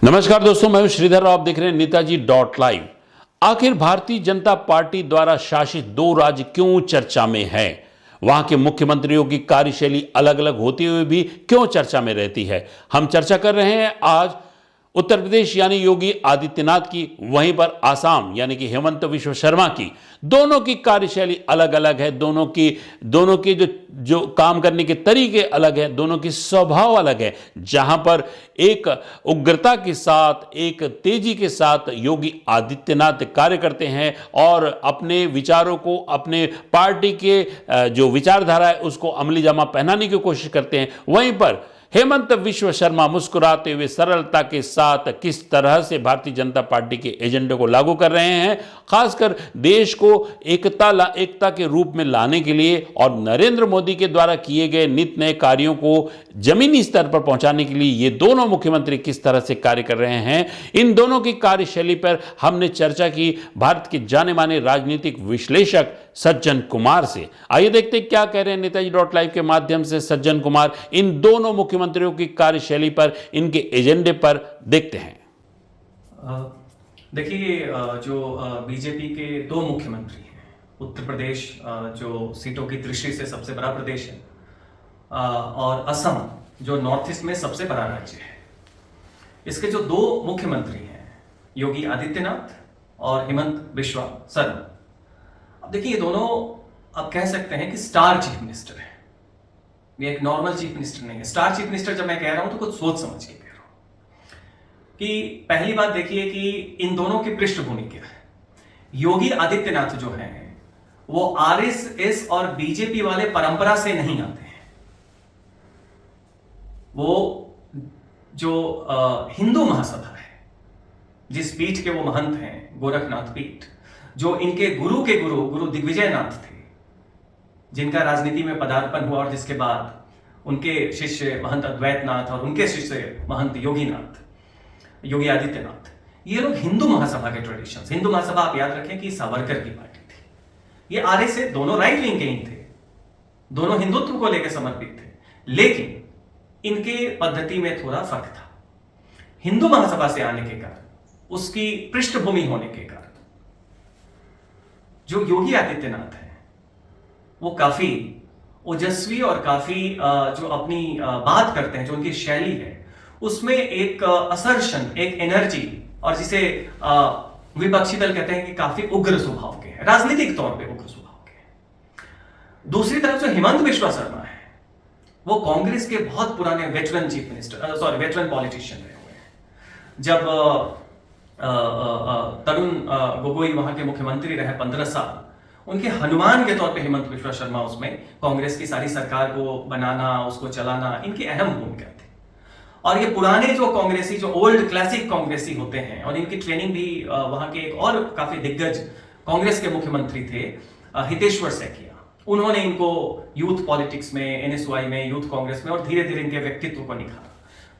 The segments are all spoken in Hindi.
नमस्कार दोस्तों, मैं हूं श्रीधर और आप देख रहे हैं नेताजी डॉट लाइव। आखिर भारतीय जनता पार्टी द्वारा शासित दो राज्य क्यों चर्चा में है? वहां के मुख्यमंत्रियों की कार्यशैली अलग अलग होते हुए भी क्यों चर्चा में रहती है? हम चर्चा कर रहे हैं आज उत्तर प्रदेश यानी योगी आदित्यनाथ की, वहीं पर आसाम यानी कि हेमंत विश्व शर्मा की। दोनों की कार्यशैली अलग अलग है, दोनों के जो काम करने के तरीके अलग है, दोनों की स्वभाव अलग है। जहां पर एक उग्रता के साथ, एक तेजी के साथ योगी आदित्यनाथ कार्य करते हैं और अपने विचारों को, अपने पार्टी के जो विचारधारा है उसको अमली जामा पहनाने की कोशिश करते हैं। वहीं पर हेमंत विश्व शर्मा मुस्कुराते हुए सरलता के साथ किस तरह से भारतीय जनता पार्टी के एजेंडे को लागू कर रहे हैं, खासकर देश को एकता के रूप में लाने के लिए और नरेंद्र मोदी के द्वारा किए गए नित नए कार्यों को जमीनी स्तर पर पहुंचाने के लिए ये दोनों मुख्यमंत्री किस तरह से कार्य कर रहे हैं, इन दोनों की कार्यशैली पर हमने चर्चा की भारत के जाने माने राजनीतिक विश्लेषक सज्जन कुमार से। आइए देखते हैं क्या कह रहे हैं नेताजी डॉट लाइव के माध्यम से सज्जन कुमार इन दोनों मुख्यमंत्रियों की कार्यशैली पर, इनके एजेंडे पर। देखते हैं। देखिए, जो बीजेपी के दो मुख्यमंत्री हैं, उत्तर प्रदेश जो सीटों की दृष्टि से सबसे बड़ा प्रदेश है, और असम जो नॉर्थ ईस्ट में सबसे बड़ा राज्य है, इसके जो दो मुख्यमंत्री हैं योगी आदित्यनाथ और हेमंत बिश्वा शर्मा। अब देखिए, ये दोनों आप कह सकते हैं कि स्टार चीफ मिनिस्टर है। ये एक नॉर्मल चीफ मिनिस्टर नहीं है। स्टार चीफ मिनिस्टर जब मैं कह रहा हूं तो कुछ सोच समझ के कह रहा हूं कि पहली बात देखिए कि इन दोनों की पृष्ठभूमि क्या है। योगी आदित्यनाथ जो है वो आरएसएस और बीजेपी वाले परंपरा से नहीं आते हैं। वो जो हिंदू महासभा है, जिस पीठ के वो महंत हैं, गोरखनाथ पीठ, जो इनके गुरु के गुरु दिग्विजय नाथ थे, जिनका राजनीति में पदार्पण हुआ और जिसके बाद उनके शिष्य महंत अद्वैतनाथ और उनके शिष्य महंत योगी आदित्यनाथ, ये लोग हिंदू महासभा के ट्रेडिशंस। हिंदू महासभा आप याद रखें कि सावरकर की पार्टी थी। ये आरएसएस दोनों राइट विंग के ही थे, दोनों हिंदुत्व को लेकर समर्पित थे, लेकिन इनके पद्धति में थोड़ा फर्क था। हिंदू महासभा से आने के कारण, उसकी पृष्ठभूमि होने के कारण, जो योगी आदित्यनाथ है वो काफी ओजस्वी और काफी जो अपनी बात करते हैं, जो उनकी शैली है, उसमें एक असर्शन, एक एनर्जी, और जिसे विपक्षी दल कहते हैं कि काफी उग्र स्वभाव के हैं, राजनीतिक तौर पे उग्र स्वभाव के हैं। दूसरी तरफ जो हेमंत बिश्वा शर्मा है, वो कांग्रेस के बहुत पुराने वेटरन पॉलिटिशियन रहे हुए हैं। जब तरुण गोगोई वहां के मुख्यमंत्री रहे 15 साल, उनके हनुमान के तौर पे हेमंत बिश्वा शर्मा उसमें कांग्रेस की सारी सरकार को बनाना, उसको चलाना, इनकी अहम भूमिका थी। और ये पुराने जो कांग्रेसी, जो ओल्ड क्लासिक कांग्रेसी होते हैं, और इनकी ट्रेनिंग भी वहां के एक और काफी दिग्गज कांग्रेस के मुख्यमंत्री थे, हितेश्वर सैकिया, उन्होंने इनको यूथ पॉलिटिक्स में, एनएसयूआई में, यूथ कांग्रेस में, और धीरे धीरे इनके व्यक्तित्व को निखारा।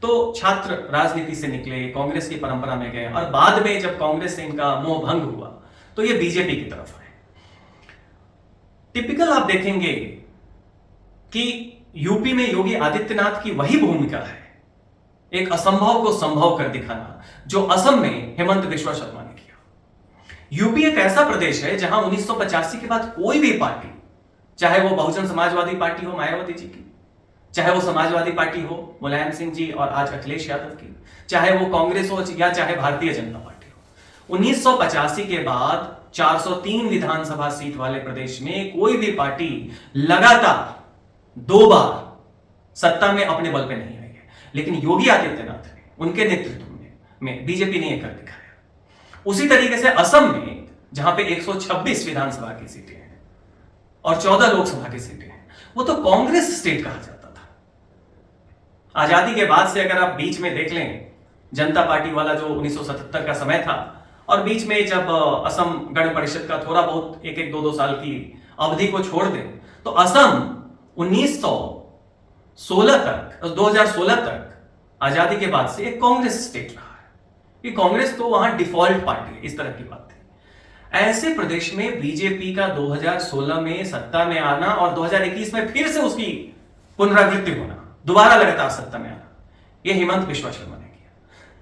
तो छात्र राजनीति से निकले, कांग्रेस की परंपरा में गए, और बाद में जब कांग्रेस से इनका मोह भंग हुआ तो ये बीजेपी की तरफ आए। टिपिकल आप देखेंगे कि यूपी में योगी आदित्यनाथ की वही भूमिका है, एक असंभव को संभव कर दिखाना, जो असम में हेमंत बिश्वा शर्मा ने किया। यूपी एक ऐसा प्रदेश है जहां 1985 के बाद कोई भी पार्टी, चाहे वो बहुजन समाजवादी पार्टी हो मायावती जी की, चाहे वो समाजवादी पार्टी हो मुलायम सिंह जी और आज अखिलेश यादव की, चाहे वो कांग्रेस हो या चाहे भारतीय जनता पार्टी हो, 1985 के बाद 403 विधानसभा सीट वाले प्रदेश में कोई भी पार्टी लगातार 2 बार सत्ता में अपने बल पे नहीं आई है। लेकिन योगी आदित्यनाथ ने, उनके नेतृत्व में बीजेपी ने यह कर दिखाया। उसी तरीके से असम में, जहां पे 126 विधानसभा की सीटें हैं और 14 लोकसभा की सीटें हैं, वो तो कांग्रेस स्टेट कहा जाता था। आजादी के बाद से अगर आप बीच में देख लें, जनता पार्टी वाला जो 1977 का समय था, और बीच में जब असम गण परिषद का थोड़ा बहुत 1-2 साल की अवधि को छोड़ दें, तो असम 2016 तक आजादी के बाद से एक कांग्रेस स्टेट रहा है। ये कांग्रेस तो वहां डिफॉल्ट पार्टी है, इस तरह की बात थी। ऐसे प्रदेश में बीजेपी का 2016 में सत्ता में आना और 2021 में फिर से उसकी पुनरावृत्ति होना, दोबारा लगातार सत्ता में आना, यह हेमंत बिश्वा शर्मा ने किया।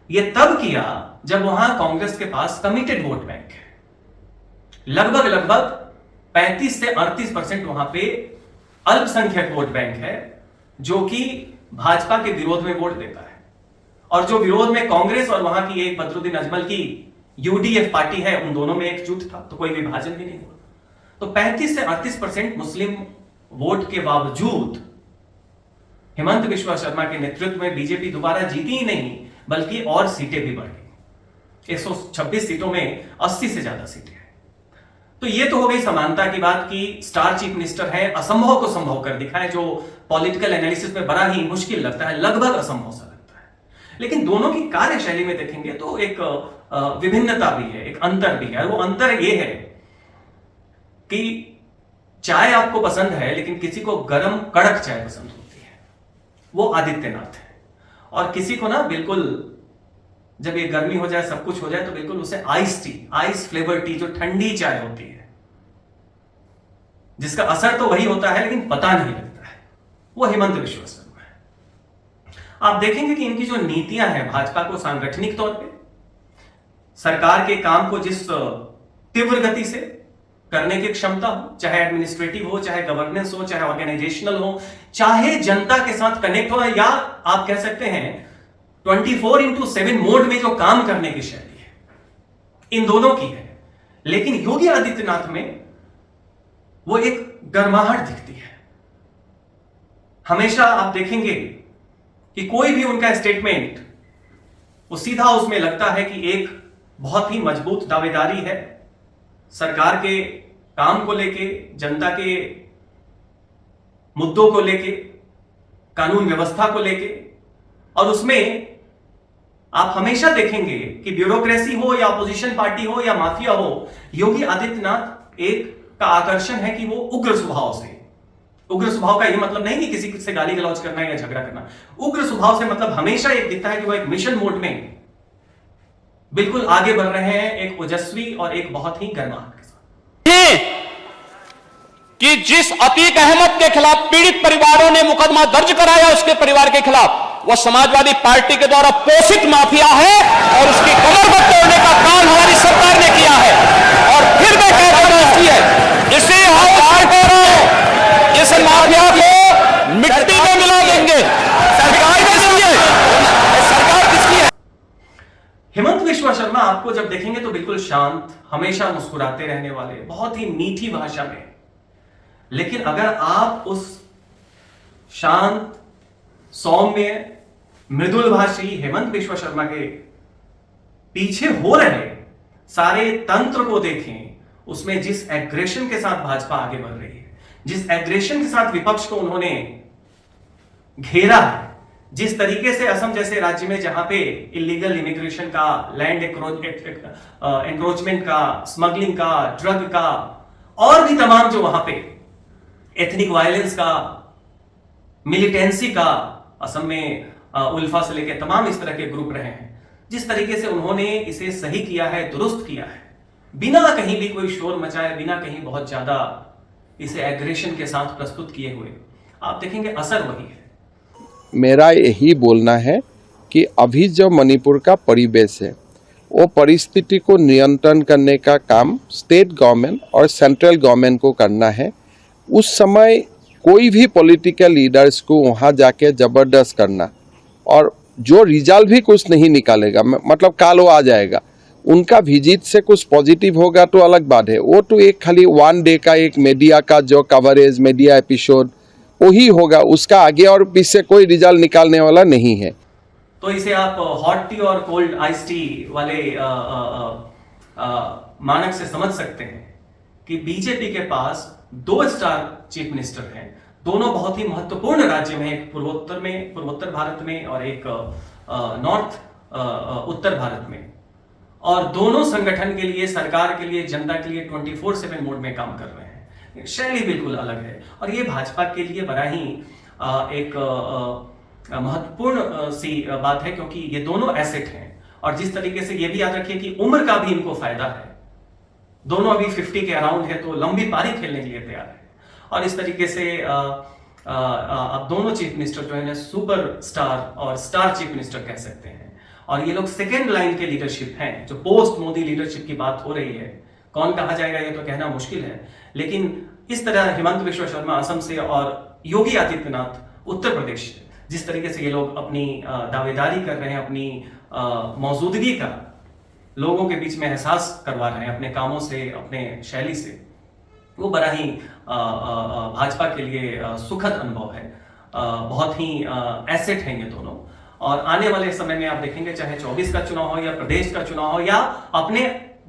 ये तब किया जब वहां कांग्रेस के पास कमिटेड वोट बैंक है। लगभग 35 से 38% वहां पे अल्पसंख्यक वोट बैंक है, जो कि भाजपा के विरोध में वोट देता है। और जो विरोध में कांग्रेस और वहां की एक बदरुद्दीन अजमल की यूडीएफ पार्टी है, उन दोनों में एकजुट था, तो कोई विभाजन भी नहीं हुआ। तो 35 से 38% मुस्लिम वोट के बावजूद हेमंत बिश्वा शर्मा के नेतृत्व में बीजेपी दोबारा जीती ही नहीं, बल्कि और सीटें भी बढ़ गई। 126 सीटों में 80 से ज्यादा सीटें हैं। तो ये तो हो गई समानता की बात कि स्टार चीफ मिनिस्टर है, असंभव को संभव कर दिखाए, जो पॉलिटिकल एनालिसिस में बड़ा ही मुश्किल लगता है, लगभग असंभव सा लगता है। लेकिन दोनों की कार्यशैली में देखेंगे तो एक विभिन्नता भी है, एक अंतर भी है। वो अंतर ये है कि चाय आपको पसंद है, लेकिन किसी को गरम कड़क चाय पसंद होती है, वो आदित्यनाथ है। और किसी को ना बिल्कुल जब ये गर्मी हो जाए, सब कुछ हो जाए, तो बिल्कुल उसे ice tea, ice flavour T, जो ठंडी चाय होती है, जिसका असर तो वही होता है लेकिन पता नहीं लगता है, वो हेमंत बिश्वा शर्मा है। आप देखेंगे कि इनकी जो नीतियां हैं, भाजपा को सांगठनिक तौर पे सरकार के काम को जिस तीव्र गति से करने की क्षमता हो, चाहे एडमिनिस्ट्रेटिव हो, चाहे गवर्नेंस हो, चाहे ऑर्गेनाइजेशनल हो, चाहे जनता के साथ कनेक्ट हो, या आप कह सकते हैं 24/7 मोड में जो काम करने की शैली है, इन दोनों की है। लेकिन योगी आदित्यनाथ में वो एक गर्माहट दिखती है। हमेशा आप देखेंगे कि कोई भी उनका स्टेटमेंट, वो सीधा उसमें लगता है कि एक बहुत ही मजबूत दावेदारी है सरकार के काम को लेके, जनता के मुद्दों को लेके, कानून व्यवस्था को लेके। और उसमें आप हमेशा देखेंगे कि ब्यूरोक्रेसी हो या अपोजिशन पार्टी हो या माफिया हो, योगी आदित्यनाथ एक का आकर्षण है कि वो उग्र स्वभाव से, उग्र स्वभाव का यह मतलब नहीं कि किसी से गाली गलौज करना या झगड़ा करना, उग्र स्वभाव से मतलब हमेशा एक दिखता है कि वो एक मिशन मोड में बिल्कुल आगे बढ़ रहे हैं, एक ओजस्वी और एक बहुत ही गर्माहट के साथ। कि जिस अतीक अहमद के खिलाफ पीड़ित परिवारों ने मुकदमा दर्ज कराया, उसके परिवार के खिलाफ, वह समाजवादी पार्टी के द्वारा पोषित माफिया है और उसकी कमर पर तोड़ने का काम हमारी सरकार ने किया है। और फिर मैं कहता हूं, इसे इस माफिया को मिट्टी में मिला देंगे। सरकार किसकी है? सरकार किसकी है? हेमंत बिश्वा शर्मा आपको जब देखेंगे तो बिल्कुल शांत, हमेशा मुस्कुराते रहने वाले, बहुत ही मीठी भाषा में। लेकिन अगर आप उस शांत, सौम्य, मृदुलभाषी हेमंत बिश्वा शर्मा के पीछे हो रहे सारे तंत्र को देखें, उसमें जिस एग्रेशन के साथ भाजपा आगे बढ़ रही है, जिस एग्रेशन के साथ विपक्ष को उन्होंने घेरा है, जिस तरीके से असम जैसे राज्य में जहां पे इलीगल इमिग्रेशन का, लैंड एंक्रोचमेंट का, स्मगलिंग का, ड्रग का और भी तमाम जो वहां पे एथनिक वायलेंस का, मिलिटेंसी का, असम में उल्फा से लेकर तमाम इस तरह के ग्रुप रहे हैं, जिस तरीके से उन्होंने इसे सही किया है, दुरुस्त किया है, बिना कहीं भी कोई शोर मचाए, बिना कहीं बहुत ज्यादा इसे एग्रेशन के साथ प्रस्तुत किए हुए, आप देखेंगे असर वही है। मेरा यही बोलना है कि अभी जो मणिपुर का परिवेश है, वो परिस्थिति को नियंत्रण करने का काम स्टेट गवर्नमेंट और सेंट्रल गवर्नमेंट को करना है। उस समय कोई भी पॉलिटिकल लीडर्स को वहाँ जाके ज़बरदस्त करना, और जो रिजल्ट भी कुछ नहीं निकालेगा, मतलब काल वो आ जाएगा, उनका विजिट से कुछ पॉजिटिव होगा तो अलग बात है। वो तो एक खाली 1 डे का एक मीडिया का जो कवरेज, मीडिया एपिसोड वही होगा, उसका आगे और पीछे कोई रिजल्ट निकालने वाला नहीं है। तो इसे आप हॉट टी और कोल्ड आइस टी वाले मानक से समझ सकते हैं कि बीजेपी के पास 2 स्टार चीफ मिनिस्टर हैं, दोनों बहुत ही महत्वपूर्ण राज्य में, एक पूर्वोत्तर भारत में और एक नॉर्थ उत्तर भारत में, और दोनों संगठन के लिए, सरकार के लिए, जनता के लिए 24/7 मोड में काम कर रहे हैं। शैली बिल्कुल अलग है और ये भाजपा के लिए बड़ा ही एक महत्वपूर्ण सी बात है, क्योंकि ये दोनों एसेट हैं। और जिस तरीके से ये भी याद रखिए कि उम्र का भी इनको फायदा है, दोनों अभी 50 के अराउंड है, तो लंबी पारी खेलने के लिए तैयार है। और इस तरीके से अब दोनों चीफ मिनिस्टर जो है सुपर स्टार और स्टार चीफ मिनिस्टर कह सकते हैं। और ये लोग सेकेंड लाइन के लीडरशिप हैं। जो पोस्ट मोदी लीडरशिप की बात हो रही है, कौन कहा जाएगा ये तो कहना मुश्किल है, लेकिन इस तरह हेमंत बिश्वा शर्मा असम से और योगी आदित्यनाथ उत्तर प्रदेश से जिस तरीके से ये लोग अपनी दावेदारी कर रहे हैं, अपनी मौजूदगी का लोगों के बीच में एहसास करवा रहे हैं अपने कामों से, अपने शैली से, वो बड़ा ही भाजपा के लिए सुखद अनुभव है। बहुत ही एसेट हैं ये दोनों। और आने वाले समय में आप देखेंगे, चाहे 24 का चुनाव हो या प्रदेश का चुनाव हो या अपने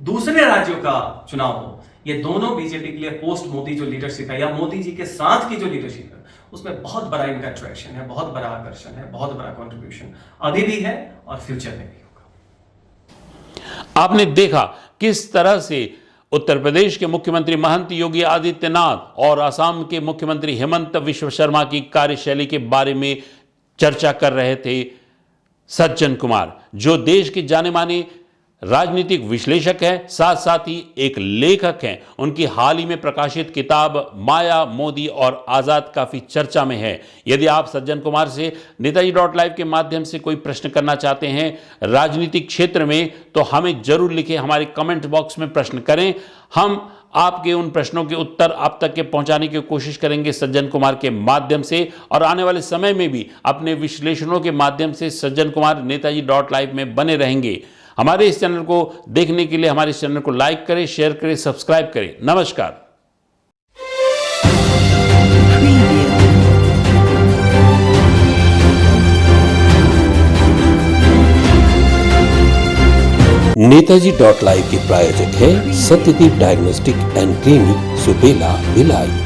दूसरे राज्यों का चुनाव हो, ये दोनों बीजेपी के लिए पोस्ट मोदी जो लीडरशिप है या मोदी जी के साथ की जो लीडरशिप है, उसमें बहुत बड़ा इनका अट्रैक्शन है, बहुत बड़ा आकर्षण है, बहुत बड़ा कंट्रीब्यूशन अभी भी है और फ्यूचर में भी होगा। आपने देखा किस तरह से उत्तर प्रदेश के मुख्यमंत्री महंत योगी आदित्यनाथ और असम के मुख्यमंत्री हेमंत बिश्वा शर्मा की कार्यशैली के बारे में चर्चा कर रहे थे सज्जन कुमार, जो देश के जाने माने राजनीतिक विश्लेषक हैं, साथ साथ ही एक लेखक हैं। उनकी हाल ही में प्रकाशित किताब माया, मोदी और आजाद काफी चर्चा में है। यदि आप सज्जन कुमार से नेताजी.live के माध्यम से कोई प्रश्न करना चाहते हैं राजनीतिक क्षेत्र में, तो हमें जरूर लिखें, हमारे कमेंट बॉक्स में प्रश्न करें। हम आपके उन प्रश्नों के उत्तर आप तक के पहुंचाने की कोशिश करेंगे सज्जन कुमार के माध्यम से, और आने वाले समय में भी अपने विश्लेषणों के माध्यम से सज्जन कुमार नेताजी.live में बने रहेंगे। हमारे इस चैनल को देखने के लिए हमारे इस चैनल को लाइक करें, शेयर करें, सब्सक्राइब करें। नमस्कार। नेताजी.live के प्रायोजक है Satyadeep diagnostic and clinic, Supela, Bhilai.